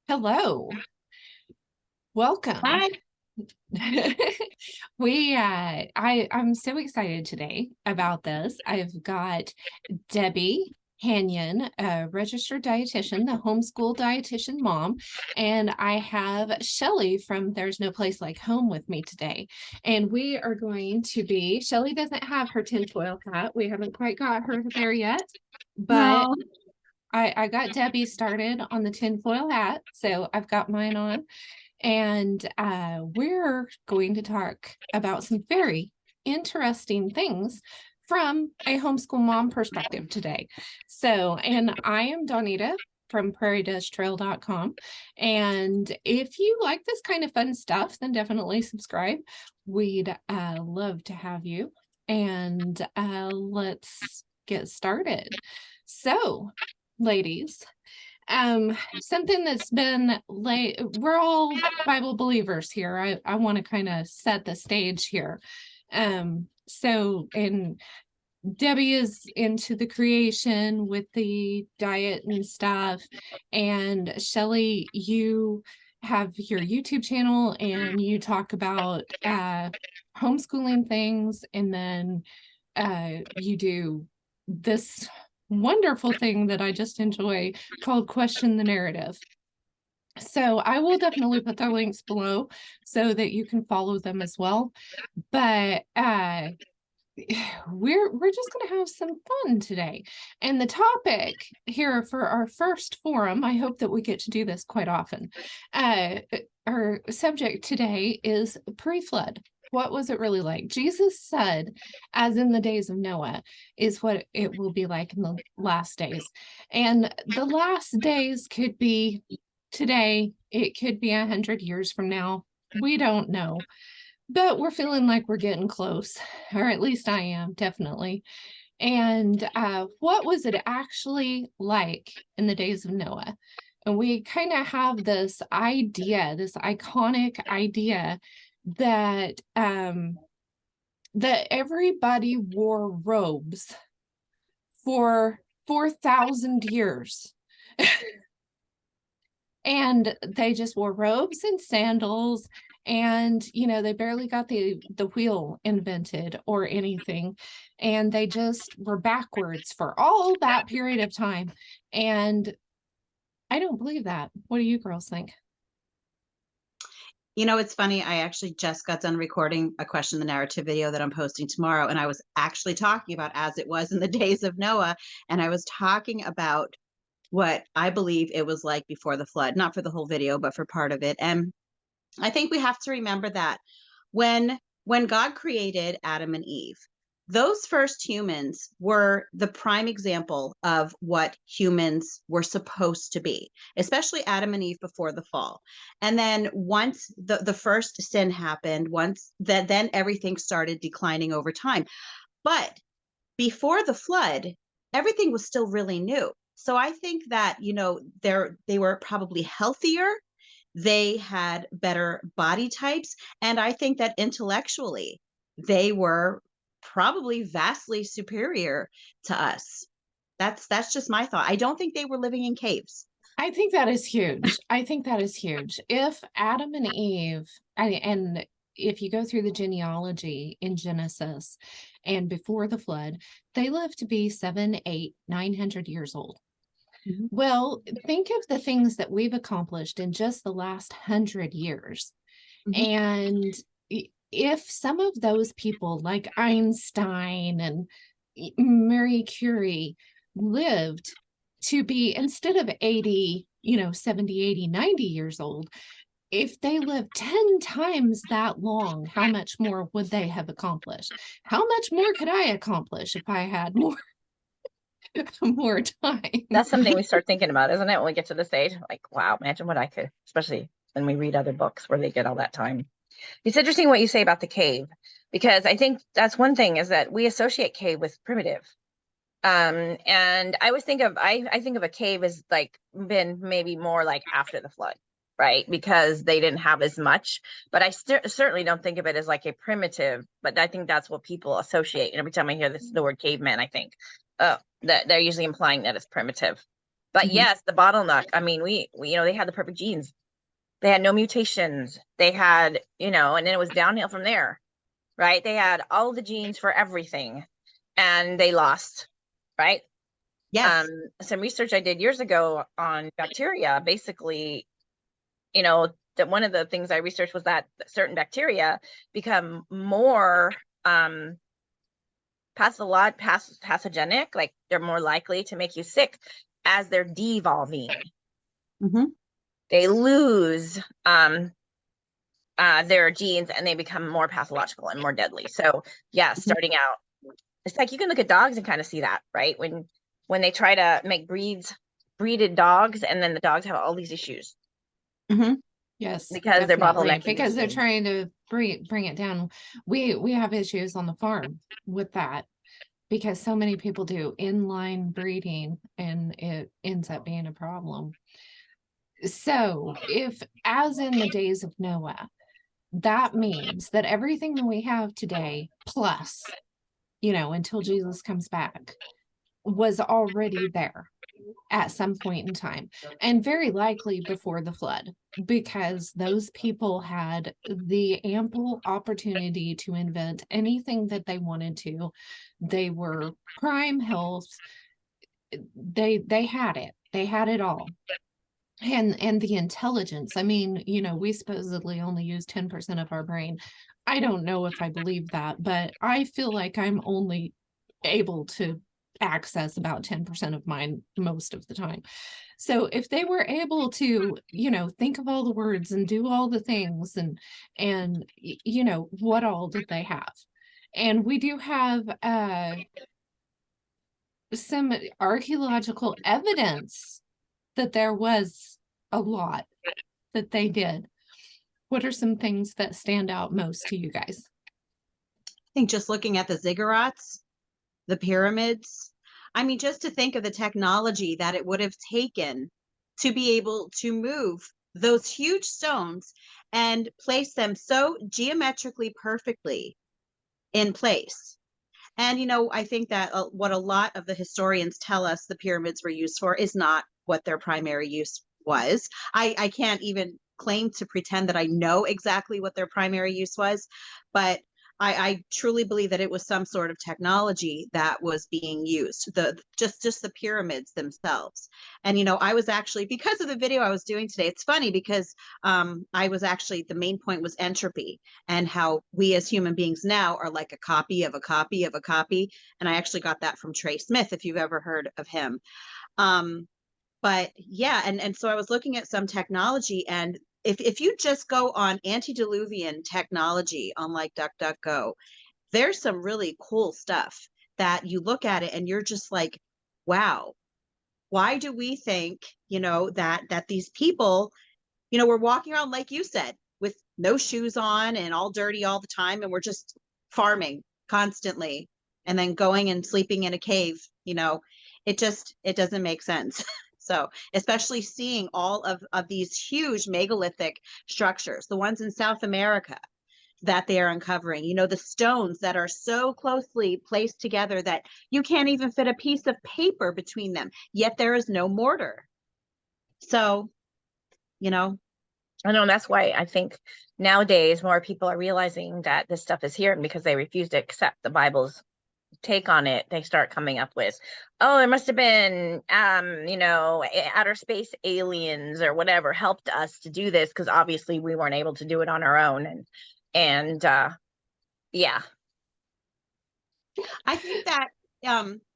Hello. Welcome. Hi. I'm so excited today about this. I've got Debbie Hanyon, a registered dietitian, the homeschool dietitian mom, and I have Shelly from There's No Place Like Home with me today. And we are going to be, Shelly doesn't have her tinfoil hat. We haven't quite got her there yet, but No. I got Debbie started on the tinfoil hat, so I've got mine on. And we're going to talk about some very interesting things from a homeschool mom perspective today. So, and I am Dawnita from Prairie-Trail.com. And if you like this kind of fun stuff, then definitely subscribe. We'd love to have you. And let's get started. So, ladies, something that's been late, we're all Bible believers here. I want to kind of set the stage here. And Debbie is into the creation with the diet and stuff, and Shelly, you have your YouTube channel and you talk about homeschooling things, and then you do this wonderful thing that I just enjoy called Question the Narrative. So I will definitely put their links below so that you can follow them as well. But we're just going to have some fun today. And the topic here for our first forum, I hope that we get to do this quite often. Our subject today is pre-flood. What was it really like? Jesus said, as in the days of Noah, is what it will be like in the last days. And the last days could be today. It could be 100 years from now. We don't know. But we're feeling like we're getting close, or at least I am, definitely. And what was it actually like in the days of Noah? And we kind of have this idea, this iconic idea that that everybody wore robes for 4,000 years. And they just wore robes and sandals, and they barely got the wheel invented or anything, and they just were backwards for all that period of time. And I don't believe that. What do you girls think? It's funny. I actually just got done recording a Question the Narrative video that I'm posting tomorrow. And I was actually talking about as it was in the days of Noah. And I was talking about what I believe it was like before the flood, not for the whole video, but for part of it. And I think we have to remember that when God created Adam and Eve, those first humans were the prime example of what humans were supposed to be, especially Adam and Eve before the fall. And then once the first sin happened, then everything started declining over time. But before the flood, everything was still really new. So I think that, they were probably healthier. They had better body types. And I think that intellectually, they were probably vastly superior to us. That's just my thought. I don't think they were living in caves. I think that is huge. I think that is huge. If Adam and Eve, and if you go through the genealogy in Genesis and before the flood, they lived to be 700, 800, 900 years old. Mm-hmm. Well, think of the things that we've accomplished in just the last 100 years. Mm-hmm. And if some of those people like Einstein and Marie Curie lived to be, instead of 80, 70, 80, 90 years old, if they lived 10 times that long, how much more would they have accomplished? How much more could I accomplish if I had more time? That's something we start thinking about, isn't it? When we get to this age, like, wow, imagine what I could, especially when we read other books where they get all that time. It's interesting what you say about the cave, because I think that's one thing, is that we associate cave with primitive. And I always think of, I think of a cave as like been maybe more like after the flood, right? Because they didn't have as much, but I certainly don't think of it as like a primitive, but I think that's what people associate. And every time I hear the word caveman, I think, oh, that they're usually implying that it's primitive. But yes, the bottleneck. I mean, we they had the perfect genes. They had no mutations. They had, and then it was downhill from there, right? They had all the genes for everything, and they lost, right? Yes. Some research I did years ago on bacteria, basically, that one of the things I researched was that certain bacteria become more pathogenic, like they're more likely to make you sick as they're devolving. They lose their genes and they become more pathological and more deadly. So yeah, starting out, it's like you can look at dogs and kind of see that, right? When they try to make breeded dogs, and then the dogs have all these issues. Yes, because they're bottlenecking because they're genes. trying to bring it down. We have issues on the farm with that, because so many people do inline breeding and it ends up being a problem. So if, as in the days of Noah, that means that everything that we have today, plus, until Jesus comes back, was already there at some point in time, and very likely before the flood, because those people had the ample opportunity to invent anything that they wanted to. They were prime health. They had it all. And the intelligence. I mean, we supposedly only use 10% of our brain. I don't know if I believe that, but I feel like I'm only able to access about 10% of mine most of the time. So if they were able to, think of all the words and do all the things, and what all did they have? And we do have some archaeological evidence that there was a lot that they did. What are some things that stand out most to you guys? I think just looking at the ziggurats, the pyramids, I mean, just to think of the technology that it would have taken to be able to move those huge stones and place them so geometrically perfectly in place. And, I think that what a lot of the historians tell us the pyramids were used for is not what their primary use was. I can't even claim to pretend that I know exactly what their primary use was, but I truly believe that it was some sort of technology that was being used, just the pyramids themselves. And, I was actually, because of the video I was doing today, it's funny because I was actually, the main point was entropy, and how we as human beings now are like a copy of a copy of a copy. And I actually got that from Trey Smith, if you've ever heard of him. But yeah, and so I was looking at some technology, and if you just go on antediluvian technology on like DuckDuckGo, there's some really cool stuff that you look at it and you're just like, wow, why do we think, that these people, were walking around, like you said, with no shoes on and all dirty all the time, and we're just farming constantly and then going and sleeping in a cave, it doesn't make sense. So especially seeing all of these huge megalithic structures, the ones in South America that they are uncovering, the stones that are so closely placed together that you can't even fit a piece of paper between them, yet there is no mortar. So, I know that's why I think nowadays more people are realizing that this stuff is here, and because they refuse to accept the Bible's take on it, they start coming up with, oh, it must have been outer space aliens or whatever helped us to do this, because obviously we weren't able to do it on our own. And yeah, I think that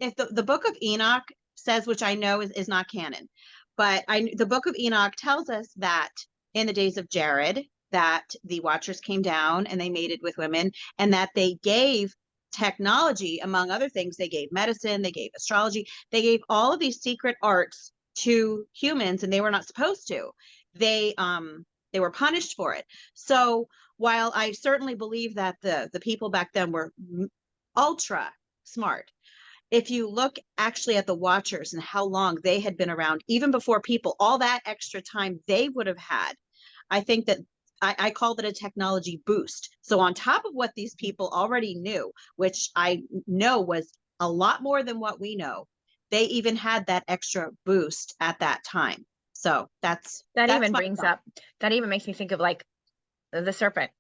if the book of Enoch says, which I know is not canon, but the book of Enoch tells us that in the days of Jared, that the Watchers came down and they mated with women, and that they gave technology, among other things. They gave medicine, they gave astrology, they gave all of these secret arts to humans, and they were not supposed to. They were punished for it. So while I certainly believe that the people back then were ultra smart, if you look actually at the Watchers and how long they had been around, even before people, all that extra time they would have had, I think that I called it a technology boost. So on top of what these people already knew, which I know was a lot more than what we know, they even had that extra boost at that time. So that's even my brings thought. up, that even makes me think of like the serpent.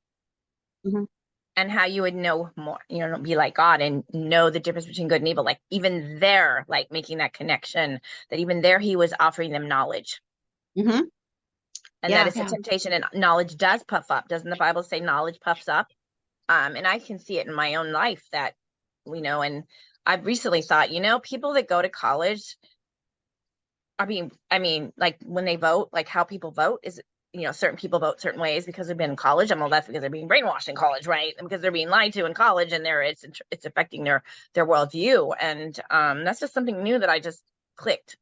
Mhm. And how you would know more, be like God and know the difference between good and evil. Like even there, like making that connection, that even there he was offering them knowledge. Mm-hmm. And Yeah. that it's a temptation, and knowledge does puff up. Doesn't the Bible say knowledge puffs up? And I can see it in my own life that, and I've recently thought, people that go to college, I mean, like when they vote, like how people vote is, certain people vote certain ways because they've been in college. Well, that's because they're being brainwashed in college, right? And because they're being lied to in college, and it's affecting their worldview. And that's just something new that I just clicked,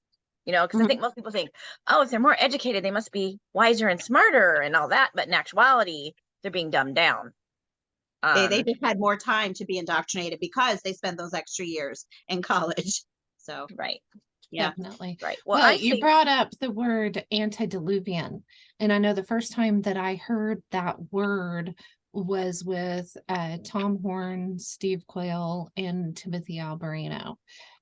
because I think most people think, oh, if they're more educated, they must be wiser and smarter and all that. But in actuality, they're being dumbed down. They just had more time to be indoctrinated because they spent those extra years in college. So right. Yeah, definitely. Right. Well, you brought up the word antediluvian, and I know the first time that I heard that word was with Tom Horn, Steve Quayle, and Timothy Alberino.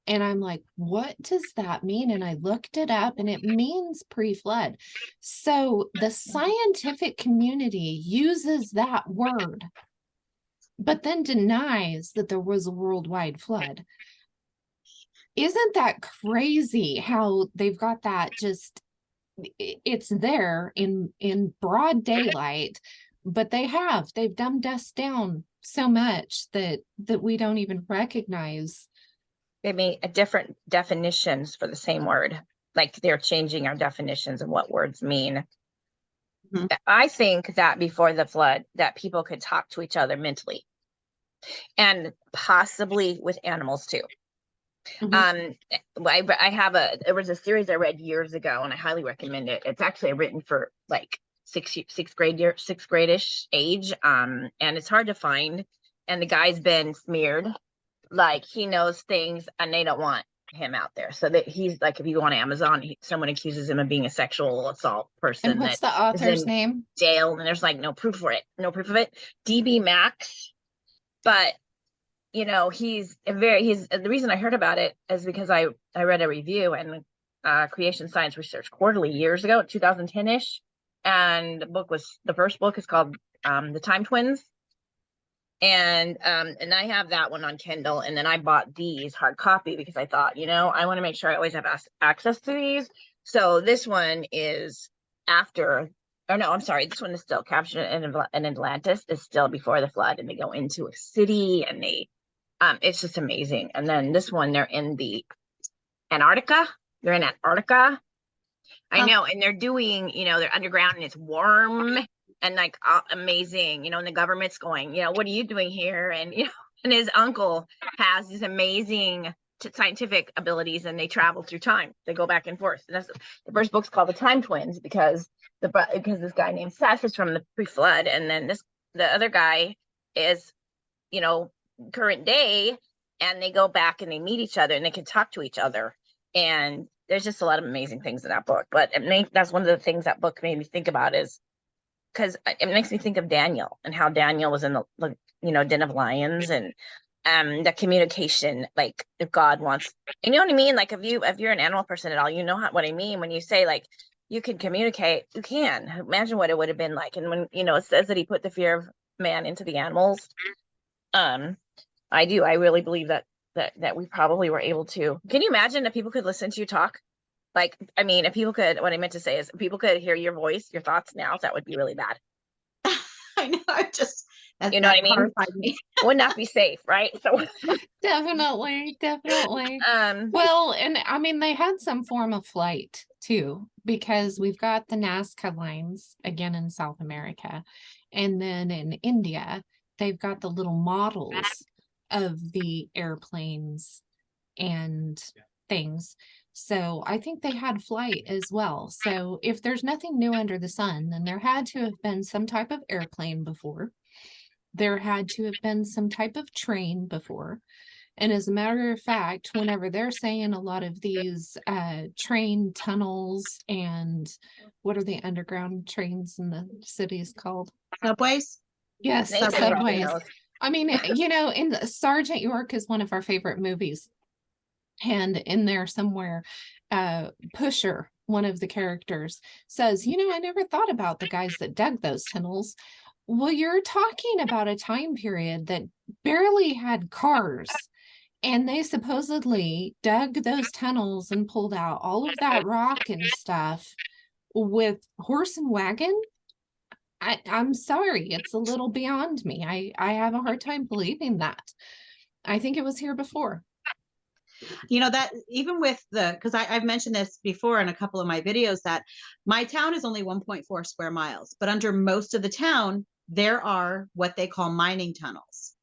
And I'm like, what does that mean? And I looked it up, and it means pre-flood. So the scientific community uses that word, but then denies that there was a worldwide flood. Isn't that crazy how they've got that just, it's there in broad daylight, but they've dumbed us down so much that we don't even recognize. They made different definitions for the same word. Like they're changing our definitions of what words mean. Mm-hmm. I think that before the flood, that people could talk to each other mentally, and possibly with animals too. Mm-hmm. There was a series I read years ago, and I highly recommend it. It's actually written for like sixth grade-ish age. And it's hard to find. And the guy's been smeared, like he knows things, and they don't want him out there. So that he's like, if you go on Amazon, someone accuses him of being a sexual assault person. And what's the author's name? Jail, and there's like no proof of it. DB Max, but. He's the reason I heard about it is because I read a review in Creation Science Research Quarterly years ago, 2010-ish. And the first book is called The Time Twins. And I have that one on Kindle. And then I bought these hard copy because I thought, I want to make sure I always have access to these. So this one is after, or no, I'm sorry, this one is still captured in Atlantis. Is still before the flood, and they go into a city, and they it's just amazing. And then this one, they're in the Antarctica. They're in Antarctica. I know. And they're doing, they're underground, and it's warm and like amazing, and the government's going, what are you doing here? And, and his uncle has these amazing scientific abilities, and they travel through time. They go back and forth. And that's the first book's called The Time Twins because this guy named Seth is from the pre-flood. And then the other guy is, current day, and they go back and they meet each other, and they can talk to each other. And there's just a lot of amazing things in that book. But that's one of the things that book made me think about, is because it makes me think of Daniel and how Daniel was in the den of lions, and the communication, like if God wants, you know what I mean? Like if you're an animal person at all, what I mean when you say like you can communicate. You can imagine what it would have been like. And when it says that he put the fear of man into the animals, I really believe that we probably were able to. Can you imagine if people could listen to you talk? Like, I mean, if people could, what I meant to say is if people could hear your voice, your thoughts now, that would be really bad. I know. What I mean? Would not be safe, right? So definitely. Well, and I mean, they had some form of flight too, because we've got the Nazca lines again in South America, and then in India, they've got the little models of the airplanes and things. So I think they had flight as well. So if there's nothing new under the sun, then there had to have been some type of airplane before. There had to have been some type of train before. And as a matter of fact, whenever they're saying a lot of these train tunnels, and what are the underground trains in the cities called? Subways? Yes, subways. I mean, in Sergeant York is one of our favorite movies. And in there somewhere, Pusher, one of the characters, says, I never thought about the guys that dug those tunnels. Well, you're talking about a time period that barely had cars, and they supposedly dug those tunnels and pulled out all of that rock and stuff with horse and wagon. I'm sorry, it's a little beyond me. I have a hard time believing that. I think it was here before. That even with because I've mentioned this before in a couple of my videos, that my town is only 1.4 square miles, but under most of the town, there are what they call mining tunnels.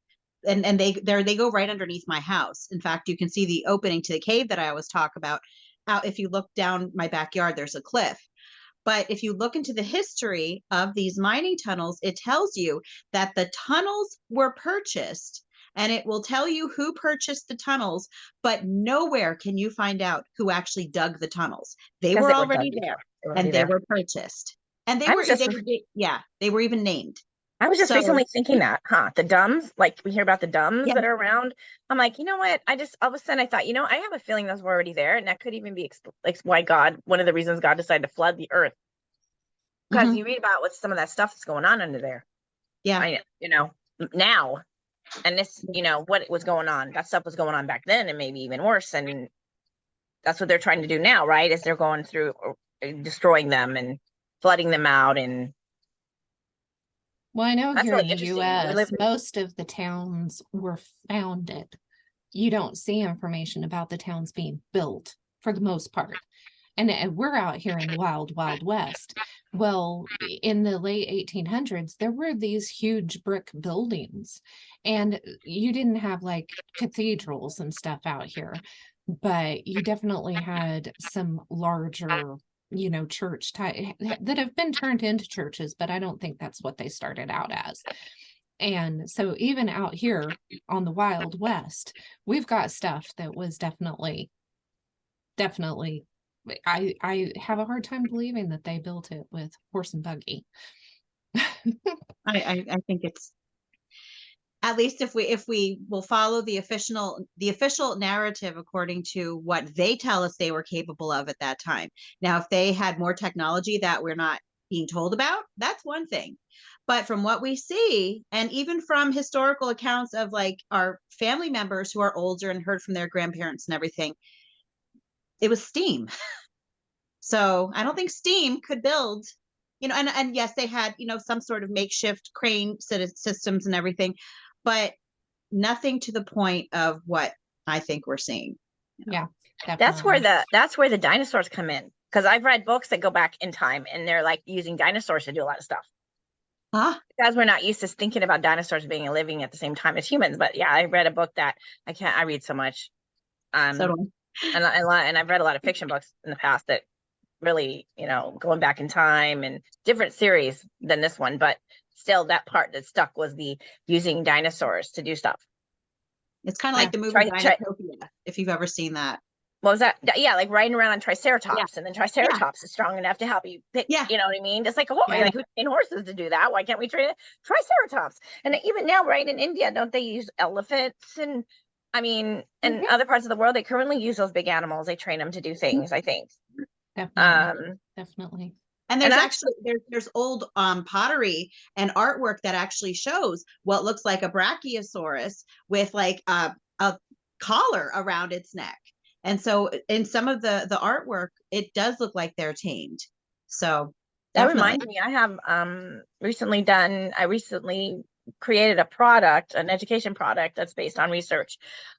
And they go right underneath my house. In fact, you can see the opening to the cave that I always talk about. Out, if you look down my backyard, there's a cliff. But if you look into the history of these mining tunnels, it tells you that the tunnels were purchased, and it will tell you who purchased the tunnels, but nowhere can you find out who actually dug the tunnels. They were already there, and they were purchased. And they were even named. I was just recently thinking that, the dumbs, like we hear about the dumbs that are around. I'm like, you know what? All of a sudden I thought, I have a feeling those were already there. And that could even be why one of the reasons God decided to flood the earth. Because you read about what some of that stuff that's going on under there. Yeah. Now, and this, what was going on, that stuff was going on back then and maybe even worse. And that's what they're trying to do now, right? Is they're going through destroying them and flooding them out. And well, I know here in the interesting. U.S., most of the towns were founded. You don't see information about the towns being built for the most part. And we're out here in the wild, wild west. Well, in the late 1800s, there were these huge brick buildings, and you didn't have like cathedrals and stuff out here, but you definitely had some larger church type that have been turned into churches, but I don't think that's what they started out as. And so even out here on the Wild West, we've got stuff that was definitely, I have a hard time believing that they built it with horse and buggy. I think it's, at least if we will follow the official narrative according to what they tell us they were capable of at that time. Now, if they had more technology that we're not being told about, that's one thing. But from what we see, and even from historical accounts of like our family members who are older and heard from their grandparents and everything, it was steam. So I don't think steam could build, and yes, they had, some sort of makeshift crane systems and everything, but nothing to the point of what I think we're seeing. Yeah, definitely. That's where the dinosaurs come in. Because I've read books that go back in time, and they're like using dinosaurs to do a lot of stuff. Because we're not used to thinking about dinosaurs being living at the same time as humans. But yeah, I read a book that I read so much. And I've read a lot of fiction books in the past that really, going back in time and different series than this one, but still that part that stuck was the using dinosaurs to do stuff. It's kind of like the movie Dinotopia, if you've ever seen that. What was that? Yeah, like riding around on Triceratops, and then Triceratops is strong enough to help you pick, you know what I mean? Just like a horse, like who train horses to do that? Why can't we train Triceratops? And even now, right, in India, don't they use elephants? And I mean, in other parts of the world, they currently use those big animals. They train them to do things, I think. Definitely. And there's actually there's old pottery and artwork that actually shows what looks like a brachiosaurus with like a collar around its neck. And so in some of the artwork, it does look like they're tamed. So that reminds me, I have recently created a product, an education product that's based on research.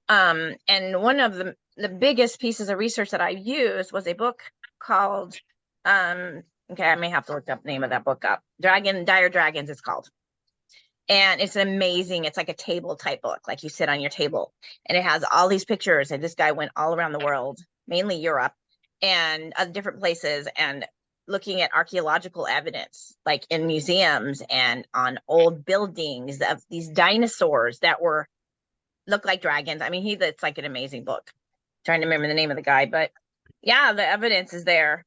And one of the biggest pieces of research that I used was a book called okay, I may have to look up the name of that book up. Dire Dragons, it's called. And it's amazing. It's like a table type book, like you sit on your table. And it has all these pictures. And this guy went all around the world, mainly Europe and other different places, and looking at archaeological evidence, like in museums and on old buildings of these dinosaurs that look like dragons. I mean, it's like an amazing book. I'm trying to remember the name of the guy, but yeah, the evidence is there.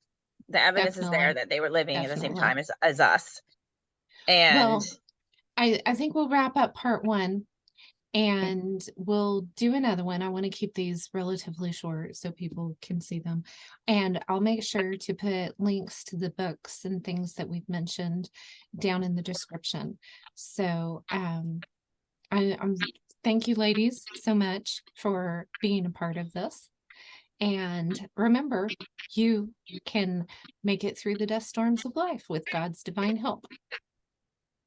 The evidence is there that they were living at the same time as us. And I think we'll wrap up part 1. And we'll do another one. I want to keep these relatively short so people can see them. And I'll make sure to put links to the books and things that we've mentioned down in the description. So I'm thank you, ladies, so much for being a part of this. And remember, you can make it through the dust storms of life with God's divine help.